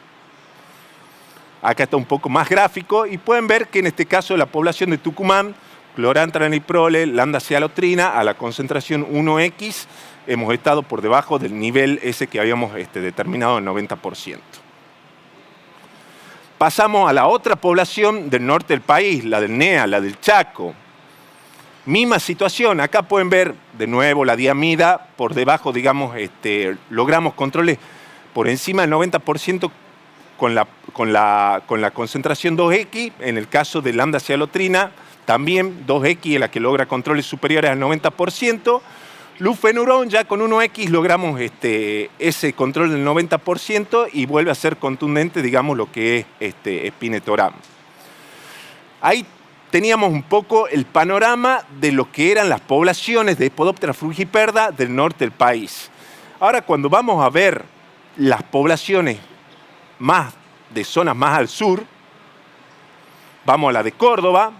Acá está un poco más gráfico y pueden ver que en este caso la población de Tucumán, clorantraniliprole, lambda-cialotrina, a la concentración 1X, hemos estado por debajo del nivel ese que habíamos determinado en 90%. Pasamos a la otra población del norte del país, la del NEA, la del Chaco. Misma situación, acá pueden ver de nuevo la diamida, por debajo, digamos, logramos controles por encima del 90% con la concentración 2X, en el caso de lambda-cialotrina, también 2X es la que logra controles superiores al 90%. Lufenuron ya con 1X logramos ese control del 90% y vuelve a ser contundente, digamos, lo que es espinetoram. Ahí teníamos un poco el panorama de lo que eran las poblaciones de Spodoptera frugiperda del norte del país. Ahora, cuando vamos a ver las poblaciones de zonas más al sur, vamos a la de Córdoba,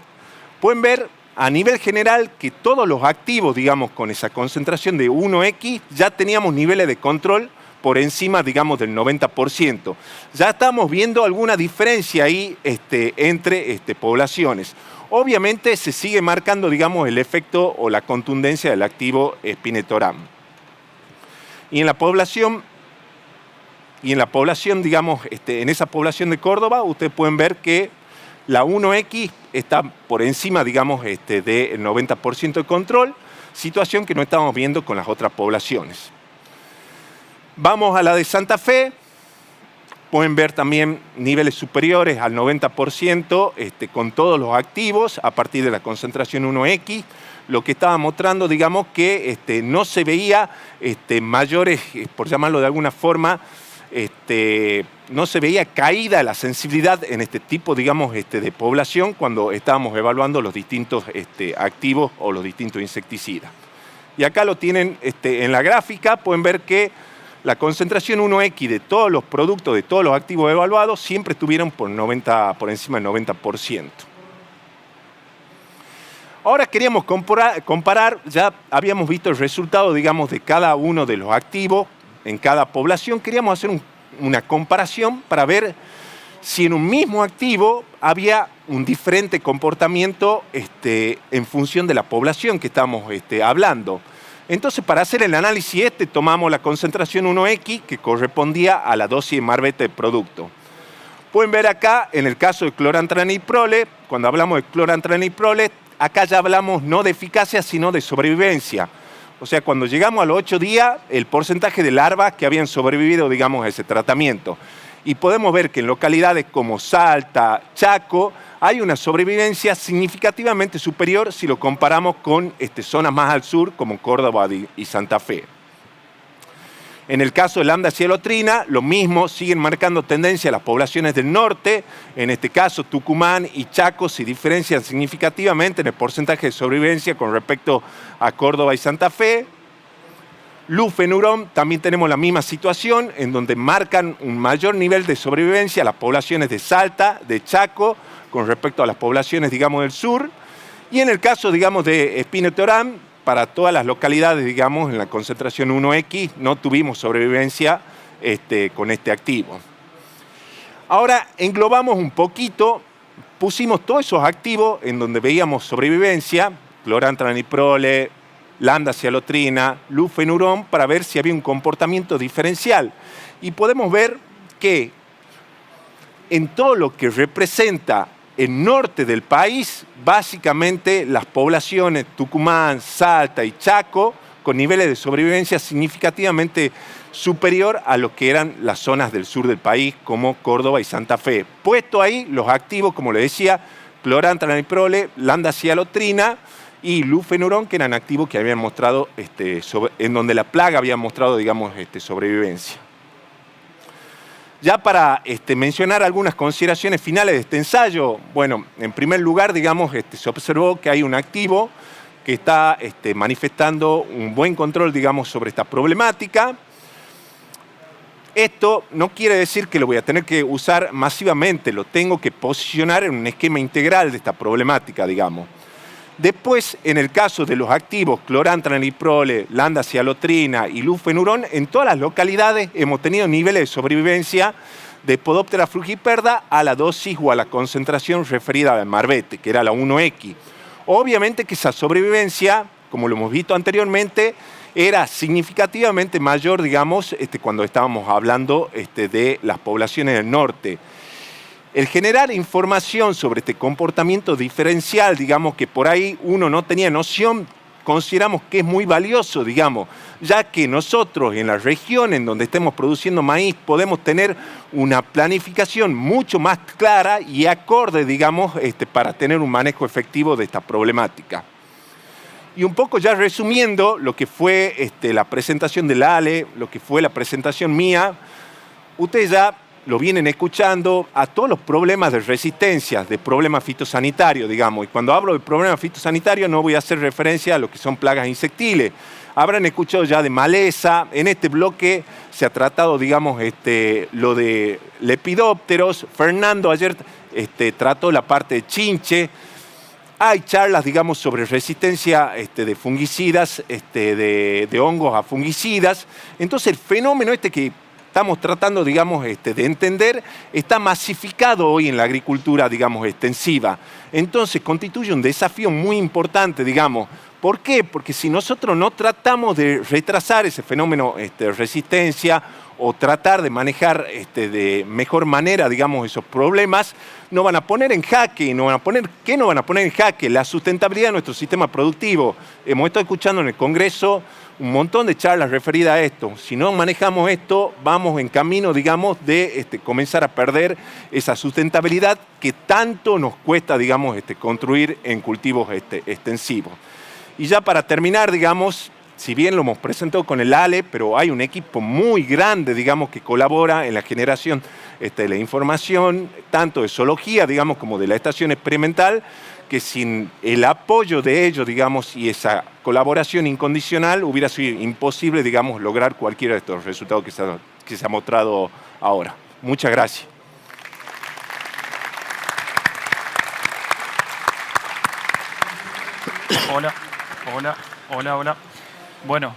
pueden ver a nivel general que todos los activos, digamos, con esa concentración de 1X, ya teníamos niveles de control por encima, digamos, del 90%. Ya estamos viendo alguna diferencia ahí entre poblaciones. Obviamente se sigue marcando, digamos, el efecto o la contundencia del activo espinetoram. Y en la población, digamos, en esa población de Córdoba, ustedes pueden ver que la 1X está por encima, digamos, del 90% de control, situación que no estamos viendo con las otras poblaciones. Vamos a la de Santa Fe, pueden ver también niveles superiores al 90% con todos los activos a partir de la concentración 1X, lo que estaba mostrando, digamos, que no se veía mayores, por llamarlo de alguna forma, no se veía caída la sensibilidad en este tipo, digamos, de población cuando estábamos evaluando los distintos activos o los distintos insecticidas. Y acá lo tienen en la gráfica, pueden ver que la concentración 1X de todos los productos, de todos los activos evaluados, siempre estuvieron por encima del 90%. Ahora queríamos comparar, ya habíamos visto el resultado, digamos, de cada uno de los activos en cada población. Queríamos hacer una comparación para ver si en un mismo activo había un diferente comportamiento en función de la población que estamos hablando. Entonces, para hacer el análisis tomamos la concentración 1X que correspondía a la dosis de marbete del producto. Pueden ver acá, en el caso de clorantraniliprole, cuando hablamos de clorantraniliprole, acá ya hablamos no de eficacia, sino de sobrevivencia. O sea, cuando llegamos a los 8 días, el porcentaje de larvas que habían sobrevivido, digamos, a ese tratamiento. Y podemos ver que en localidades como Salta, Chaco, hay una sobrevivencia significativamente superior si lo comparamos con zonas más al sur, como Córdoba y Santa Fe. En el caso de lambda-cialotrina, lo mismo, siguen marcando tendencia las poblaciones del norte. En este caso, Tucumán y Chaco se diferencian significativamente en el porcentaje de sobrevivencia con respecto a Córdoba y Santa Fe. Lufenuron, también tenemos la misma situación, en donde marcan un mayor nivel de sobrevivencia las poblaciones de Salta, de Chaco, con respecto a las poblaciones, digamos, del sur. Y en el caso, digamos, de espinetoram, para todas las localidades, digamos, en la concentración 1X, no tuvimos sobrevivencia con este activo. Ahora, englobamos un poquito, pusimos todos esos activos en donde veíamos sobrevivencia, clorantraniliprole, lambda-cialotrina, lufenuron, para ver si había un comportamiento diferencial. Y podemos ver que en todo lo que representa el norte del país, básicamente las poblaciones Tucumán, Salta y Chaco, con niveles de sobrevivencia significativamente superior a lo que eran las zonas del sur del país, como Córdoba y Santa Fe. Puesto ahí los activos, como les decía, clorantraniliprole, lambda-cialotrina y lufenuron, que eran activos que habían mostrado, en donde la plaga había mostrado, digamos, sobrevivencia. Ya para mencionar algunas consideraciones finales de este ensayo, bueno, en primer lugar, digamos, se observó que hay un activo que está manifestando un buen control, digamos, sobre esta problemática. Esto no quiere decir que lo voy a tener que usar masivamente, lo tengo que posicionar en un esquema integral de esta problemática, digamos. Después, en el caso de los activos clorantraniliprole, lambda-cialotrina y lufenurón, en todas las localidades hemos tenido niveles de sobrevivencia de Podoptera frugiperda a la dosis o a la concentración referida al marbete, que era la 1X. Obviamente que esa sobrevivencia, como lo hemos visto anteriormente, era significativamente mayor, digamos, cuando estábamos hablando de las poblaciones del norte. El generar información sobre este comportamiento diferencial, digamos, que por ahí uno no tenía noción, consideramos que es muy valioso, digamos, ya que nosotros en la región en donde estemos produciendo maíz podemos tener una planificación mucho más clara y acorde, digamos, para tener un manejo efectivo de esta problemática. Y un poco ya resumiendo lo que fue la presentación del ALE, lo que fue la presentación mía, ustedes ya lo vienen escuchando a todos los problemas de resistencia, de problemas fitosanitarios, digamos. Y cuando hablo de problemas fitosanitarios no voy a hacer referencia a lo que son plagas insectiles. Habrán escuchado ya de maleza. En este bloque se ha tratado, digamos, lo de lepidópteros. Fernando ayer trató la parte de chinche. Hay charlas, digamos, sobre resistencia de fungicidas, de hongos a fungicidas. Entonces el fenómeno que estamos tratando, digamos, de entender, está masificado hoy en la agricultura, digamos, extensiva. Entonces, constituye un desafío muy importante, digamos. ¿Por qué? Porque si nosotros no tratamos de retrasar ese fenómeno de resistencia o tratar de manejar de mejor manera, digamos, esos problemas, nos van a poner en jaque. ¿Qué nos van a poner en jaque? La sustentabilidad de nuestro sistema productivo. Hemos estado escuchando en el Congreso un montón de charlas referidas a esto. Si no manejamos esto, vamos en camino, digamos, de comenzar a perder esa sustentabilidad que tanto nos cuesta, digamos, construir en cultivos extensivos. Y ya para terminar, digamos, si bien lo hemos presentado con el ALE, pero hay un equipo muy grande, digamos, que colabora en la generación de la información, tanto de zoología, digamos, como de la estación experimental, que sin el apoyo de ellos, digamos, y esa colaboración incondicional, hubiera sido imposible, digamos, lograr cualquiera de estos resultados que se ha mostrado ahora. Muchas gracias. Hola. Bueno,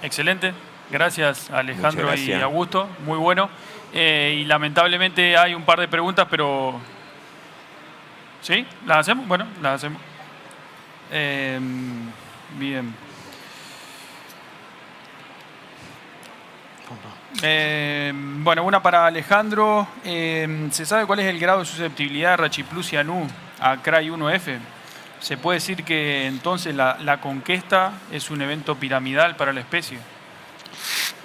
excelente. Gracias, Alejandro gracias. Y Augusto. Muy bueno. Y lamentablemente hay un par de preguntas, pero... ¿Sí? ¿Las hacemos? Bueno, las hacemos. Bien. Bueno, una para Alejandro. ¿Se sabe cuál es el grado de susceptibilidad de Rachiplus cianú a CRY1F? ¿Se puede decir que entonces la conquista es un evento piramidal para la especie?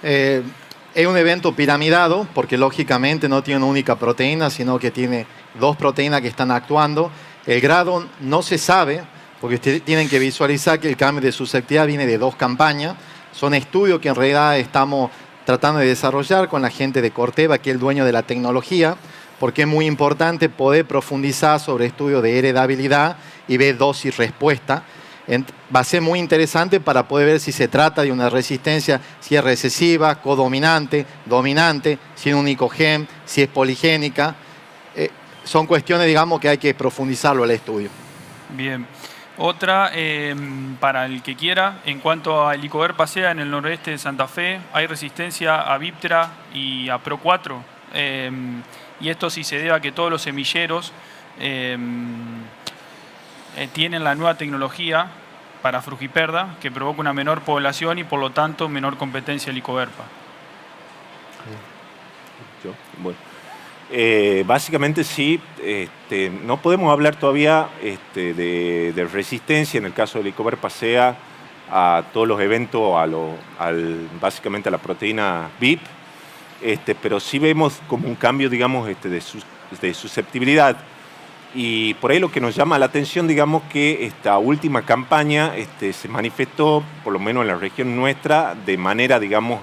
Es un evento piramidado porque lógicamente no tiene una única proteína, sino que tiene dos proteínas que están actuando. El grado no se sabe porque ustedes tienen que visualizar que el cambio de susceptibilidad viene de dos campañas. Son estudios que en realidad estamos tratando de desarrollar con la gente de Corteva, que es el dueño de la tecnología, porque es muy importante poder profundizar sobre estudios de heredabilidad y ver dosis-respuesta. Va a ser muy interesante para poder ver si se trata de una resistencia, si es recesiva, codominante, dominante, si es un único gen, si es poligénica. Son cuestiones, digamos, que hay que profundizarlo el estudio. Bien. Otra, para el que quiera, en cuanto a Helicobacter pacea en el noroeste de Santa Fe, hay resistencia a Viptera y a Pro4. Y esto sí se debe a que todos los semilleros tienen la nueva tecnología para frugiperda que provoca una menor población y por lo tanto menor competencia helicoverpa. Bueno, básicamente sí, no podemos hablar todavía de resistencia en el caso de Helicobacter pacea a todos los eventos, básicamente a la proteína VIP, pero sí vemos como un cambio, digamos, de susceptibilidad. Y por ahí lo que nos llama la atención, digamos, que esta última campaña se manifestó, por lo menos en la región nuestra, de manera, digamos,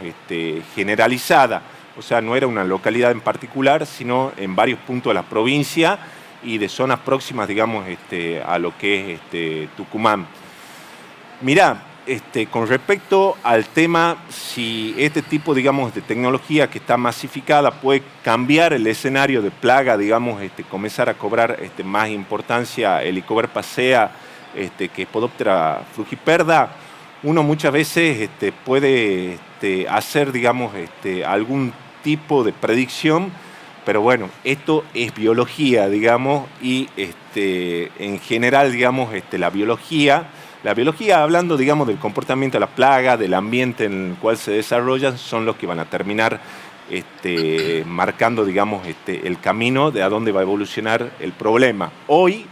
generalizada. o sea, no era una localidad en particular, sino en varios puntos de la provincia y de zonas próximas, digamos, a lo que es Tucumán. Mirá, con respecto al tema, si este tipo, digamos, de tecnología que está masificada puede cambiar el escenario de plaga, digamos, comenzar a cobrar más importancia Helicobacter pacea, que Podoptera frugiperda, uno muchas veces puede hacer, digamos, algún tipo de predicción, pero bueno, esto es biología, digamos, y en general, digamos, la biología, hablando, digamos, del comportamiento de la plaga, del ambiente en el cual se desarrollan, son los que van a terminar marcando, digamos, el camino de a dónde va a evolucionar el problema. Hoy,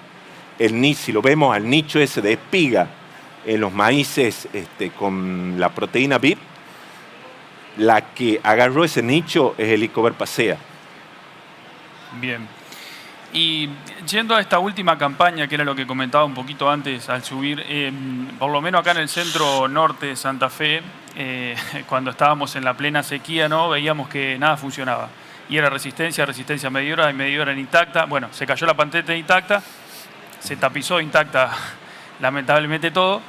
si lo vemos al nicho ese de espiga en los maíces con la proteína VIP, la que agarró ese nicho es Helicobacter pacea. Bien. Y yendo a esta última campaña, que era lo que comentaba un poquito antes al subir, por lo menos acá en el centro norte de Santa Fe, cuando estábamos en la plena sequía, ¿no? Veíamos que nada funcionaba. Y era resistencia y media hora intacta. Bueno, se cayó la panteta intacta, se tapizó intacta lamentablemente todo.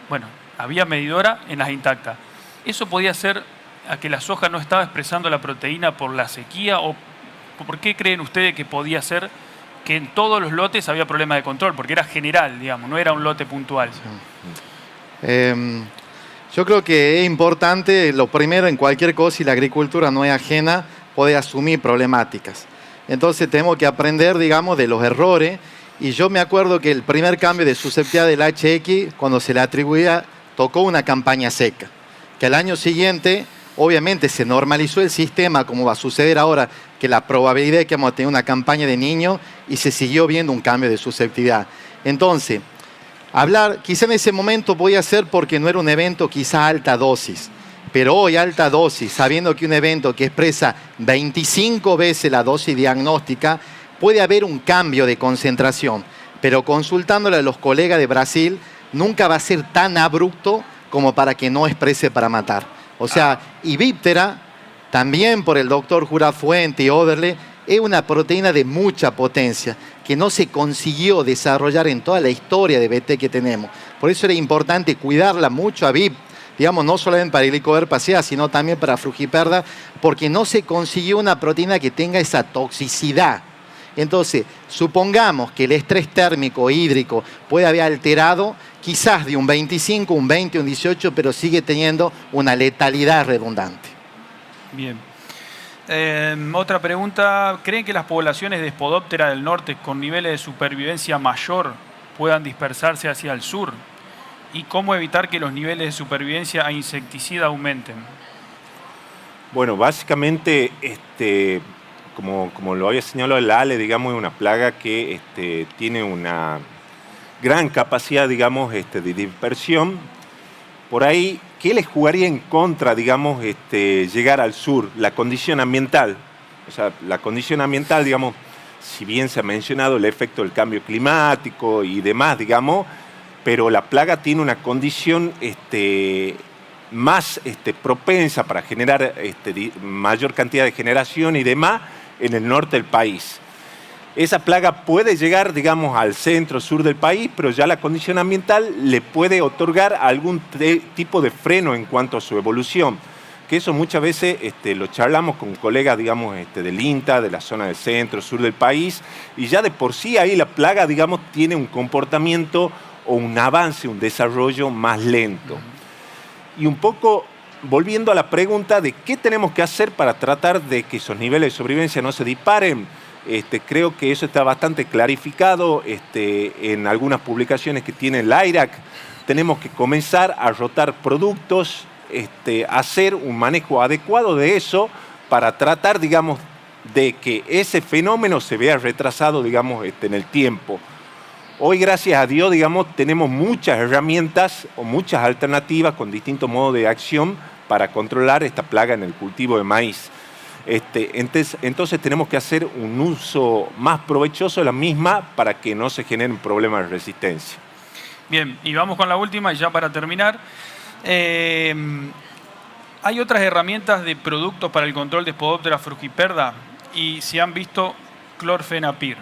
Bueno, había medidora en las intactas. ¿Eso podía ser a que la soja no estaba expresando la proteína por la sequía? ¿O por qué creen ustedes que podía ser que en todos los lotes había problema de control? Porque era general, digamos, no era un lote puntual. Yo creo que es importante, lo primero en cualquier cosa, y la agricultura no es ajena, poder asumir problemáticas. Entonces tenemos que aprender, digamos, de los errores. Y yo me acuerdo que el primer cambio de susceptibilidad del HX, cuando se le atribuía, tocó una campaña seca. Que al año siguiente, obviamente, se normalizó el sistema, como va a suceder ahora, que la probabilidad es que vamos a tener una campaña de niños y se siguió viendo un cambio de susceptibilidad. Entonces, hablar, quizá en ese momento podía ser porque no era un evento quizá alta dosis, pero hoy alta dosis, sabiendo que un evento que expresa 25 veces la dosis diagnóstica, puede haber un cambio de concentración, pero consultándole a los colegas de Brasil, nunca va a ser tan abrupto como para que no exprese para matar. O sea, Ibiptera, también por el doctor Jurafuente y Oderle, es una proteína de mucha potencia que no se consiguió desarrollar en toda la historia de BT que tenemos. Por eso era importante cuidarla mucho a VIP, digamos, no solamente para Helicobacter pacea, sino también para frugiperda, porque no se consiguió una proteína que tenga esa toxicidad. Entonces, supongamos que el estrés térmico hídrico puede haber alterado quizás de un 25, un 20, un 18, pero sigue teniendo una letalidad redundante. Bien. Otra pregunta. ¿Creen que las poblaciones de Spodoptera del norte con niveles de supervivencia mayor puedan dispersarse hacia el sur? ¿Y cómo evitar que los niveles de supervivencia a insecticida aumenten? Bueno, básicamente, como lo había señalado el Ale, digamos, es una plaga que tiene una gran capacidad, digamos, de dispersión. Por ahí, ¿qué les jugaría en contra, digamos, llegar al sur? La condición ambiental. O sea, la condición ambiental, digamos, si bien se ha mencionado el efecto del cambio climático y demás, digamos, pero la plaga tiene una condición más propensa para generar mayor cantidad de generación y demás en el norte del país. Esa plaga puede llegar, digamos, al centro, sur del país, pero ya la condición ambiental le puede otorgar algún tipo de freno en cuanto a su evolución. Que eso muchas veces lo charlamos con colegas, digamos, del INTA, de la zona del centro, sur del país, y ya de por sí ahí la plaga, digamos, tiene un comportamiento o un avance, un desarrollo más lento. Y un poco volviendo a la pregunta de qué tenemos que hacer para tratar de que esos niveles de sobrevivencia no se disparen, creo que eso está bastante clarificado en algunas publicaciones que tiene el AIRAC. Tenemos que comenzar a rotar productos, hacer un manejo adecuado de eso para tratar, digamos, de que ese fenómeno se vea retrasado, digamos, en el tiempo. Hoy, gracias a Dios, digamos, tenemos muchas herramientas o muchas alternativas con distintos modos de acción para controlar esta plaga en el cultivo de maíz. Entonces tenemos que hacer un uso más provechoso de la misma para que no se generen problemas de resistencia. Bien, y vamos con la última y ya para terminar. ¿Hay otras herramientas de productos para el control de Spodoptera frugiperda? Y si han visto clorfenapir.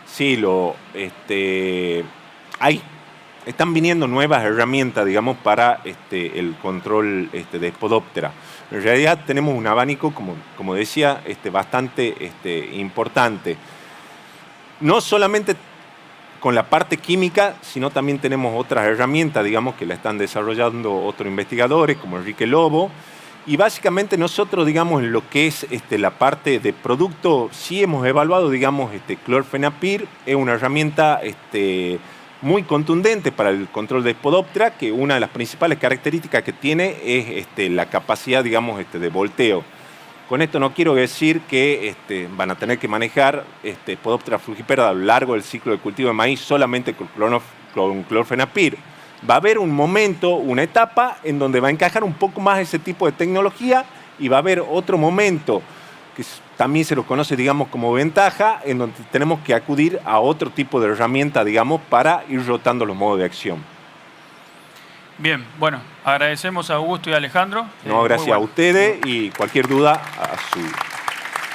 Sí, están viniendo nuevas herramientas, digamos, para el control de Spodoptera. En realidad tenemos un abanico, como decía, bastante importante. No solamente con la parte química, sino también tenemos otras herramientas, digamos, que la están desarrollando otros investigadores, como Enrique Lobo. Y básicamente nosotros, digamos, en lo que es la parte de producto, sí hemos evaluado, digamos, clorfenapir. Es una herramienta muy contundente para el control de Spodoptera, que una de las principales características que tiene es la capacidad, digamos, de volteo. Con esto no quiero decir que van a tener que manejar Spodoptera frugiperda a lo largo del ciclo de cultivo de maíz solamente con clorfenapir. Va a haber un momento, una etapa en donde va a encajar un poco más ese tipo de tecnología y va a haber otro momento que también se lo conoce, digamos, como ventaja, en donde tenemos que acudir a otro tipo de herramienta, digamos, para ir rotando los modos de acción. Bien, bueno, agradecemos a Augusto y a Alejandro. No, gracias a ustedes y cualquier duda a su...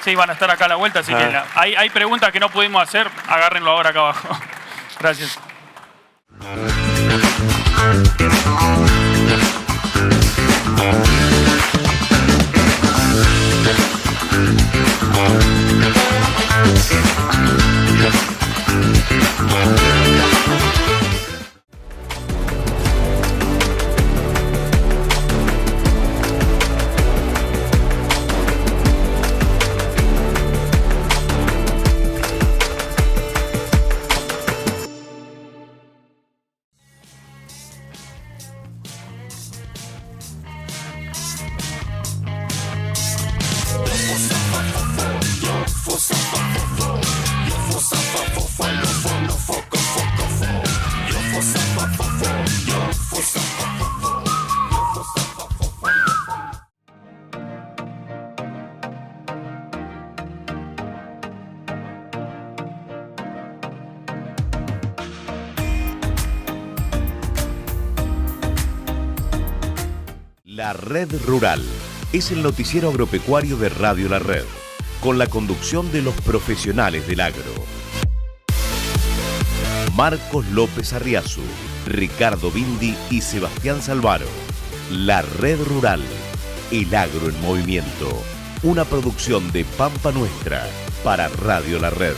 Sí, van a estar acá a la vuelta, así que hay preguntas que no pudimos hacer, agárrenlo ahora acá abajo. Gracias. La Red Rural es el noticiero agropecuario de Radio La Red, con la conducción de los profesionales del agro. Marcos López Arriazu, Ricardo Bindi y Sebastián Salvaro. La Red Rural, el agro en movimiento. Una producción de Pampa Nuestra para Radio La Red.